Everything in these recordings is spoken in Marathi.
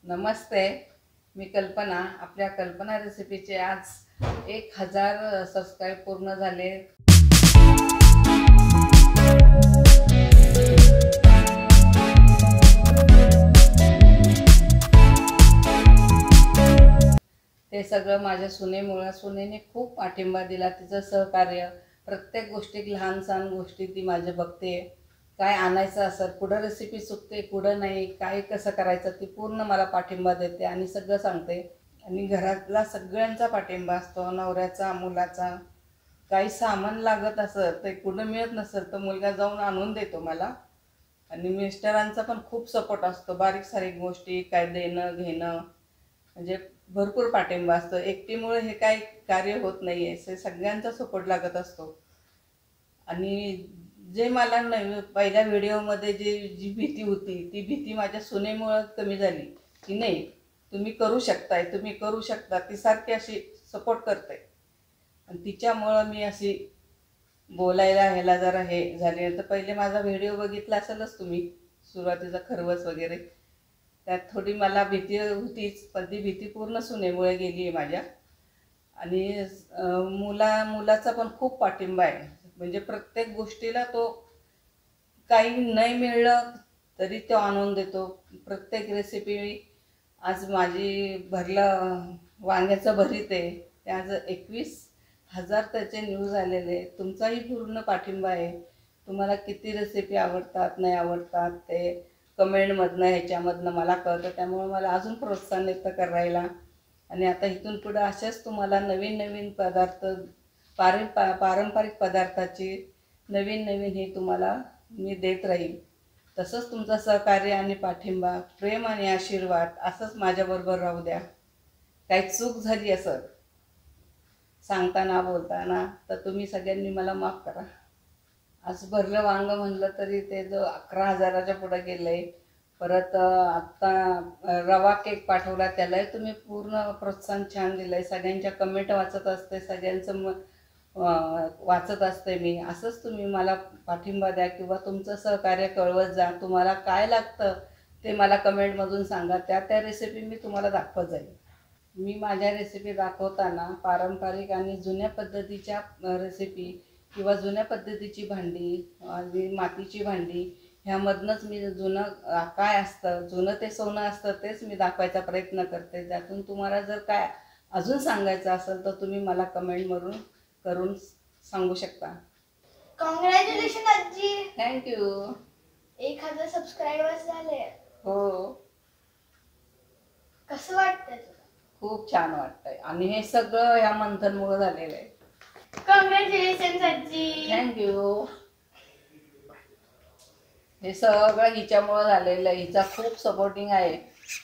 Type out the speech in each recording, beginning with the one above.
नमस्ते, मी कल्पना. आपल्या कल्पना रेसिपीचे आज 1000 सबस्क्राईब पूर्ण झाले. ते सगळं माझ्या सुनेमुळे. सुनेने खूप पाठिंबा दिला, तिचं सहकार्य. प्रत्येक गोष्टीत लहान सहान गोष्टी ती माझ्या बघते. काय आणायचं असेल, कुठं रेसिपी चुकते, कुठं नाही, काय कसं करायचं, ती पूर्ण मला पाठिंबा देते आणि सगळं सांगते. आणि घरातला सगळ्यांचा पाठिंबा असतो, नवऱ्याचा, मुलाचा. काही सामान लागत असं ते कुठं मिळत नसेल तर मुलगा जाऊन आणून देतो मला. आणि मिस्टरांचा पण खूप सपोर्ट असतो, बारीक सारीक गोष्टी काय देणं घेणं, म्हणजे भरपूर पाठिंबा असतो. एकटीमुळे हे काही कार्य होत नाही आहे, सगळ्यांचा सपोर्ट लागत असतो. आणि जे मला पहिल्या व्हिडिओमध्ये जी भीती होती, ती भीती माझ्या सुनेमुळं कमी झाली. की नाही, तुम्ही करू शकताय, तुम्ही करू शकता, ती सारखी अशी सपोर्ट करते. आणि तिच्यामुळं मी अशी बोलायला ह्याला जरा हे झाले. तर पहिले माझा व्हिडिओ बघितला असेलच तुम्ही, सुरुवातीचा खरवस वगैरे. त्यात थोडी मला भीती होतीच, पण ती भीती पूर्ण सुनेमुळे गेली आहे माझ्या. आणि मुलाचा पण खूप पाठिंबा आहे. म्हणजे प्रत्येक गोष्टीला तो, काही नाही मिळलं तरी तो आणून देतो. प्रत्येक रेसिपी, आज माझी वांग्याचं भरीत आहे, ते आज 21,000 त्याचे न्यूज आलेले. तुमचाही पूर्ण पाठिंबा आहे. तुम्हाला किती रेसिपी आवडतात नाही आवडतात ते कमेंटमधनं ह्याच्यामधनं मला कळतं, त्यामुळे मला अजून प्रोत्साहन येतं करायला. आणि आता इथून पुढं असेच तुम्हाला नवीन नवीन पदार्थ, पारंपरिक पदार्थाची नवीन नवीन हे तुम्हाला मी देत राहील. तसंच तुमचं सहकार्य आणि पाठिंबा, प्रेम आणि आशीर्वाद असंच माझ्याबरोबर राहू द्या. काही चूक झाली असं सांगताना बोलताना तर तुम्ही सगळ्यांनी मला माफ करा. आज भरलं वांग म्हणलं तरी ते जो 11,000च्या पुढे गेलं आहे. परत आत्ता रवा केक पाठवला, त्यालाही तुम्ही पूर्ण प्रोत्साहन छान दिलं आहे. सगळ्यांच्या कमेंट वाचत असते, सगळ्यांचं वाचत असते मी. असंच तुम्ही मला पाठिंबा द्या किंवा तुमचं सहकार्य कळवत जा. तुम्हाला काय लागतं ते मला कमेंटमधून सांगा, त्या रेसिपी मी तुम्हाला दाखवत जाईल. मी माझ्या रेसिपी दाखवताना पारंपरिक आणि जुन्या पद्धतीच्या रेसिपी किंवा जुन्या पद्धतीची भांडी आणि मातीची भांडी ह्यामधनंच मी जुनं काय असतं, जुनं ते सोनं असतं तेच मी दाखवायचा प्रयत्न करते. त्यातून तुम्हाला जर काय अजून सांगायचं असेल तर तुम्ही मला कमेंटवरून करून सांगू शकता. कॉंग्रॅच्युलेशन आजी. थँक्यू. 1000 सबस्क्रायबर्स झाले. हो, कसं वाटतंय तुला? खूप छान वाटतंय. आणि हे सगळं ह्या मंथनमुळे झालेलं आहे. कॉंग्रॅच्युलेशन आजी. थँक्यू. हे सगळं हिच्यामुळं झालेलं आहे. हिचा खूप सपोर्टिंग आहे.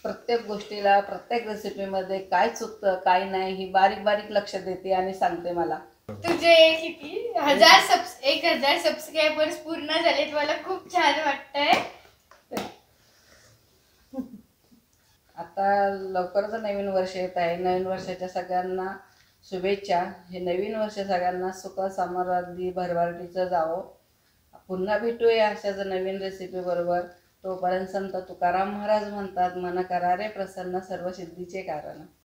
प्रत्येक गोष्टीला, प्रत्येक रेसिपीमध्ये काय चुकतं काय नाही ही बारीक बारीक लक्ष देते आणि सांगते मला. तुझे किती 1000 सबस्क्रायबर्स पूर्ण झालेत, मला खूप छान वाटतंय. आता लवकरच नवीन वर्ष येत आहे. नवीन वर्षाच्या सगळ्यांना शुभेच्छा. हे नवीन वर्ष सगळ्यांना सुख समृद्धी भरभराटीचं जावं. पुन्हा भेटूया अशाच नवीन रेसिपी बरोबर. तोपर्यंत संत तुकाराम महाराज म्हणतात, मन करा रे प्रसन्न सर्व सिद्धीचे कारण.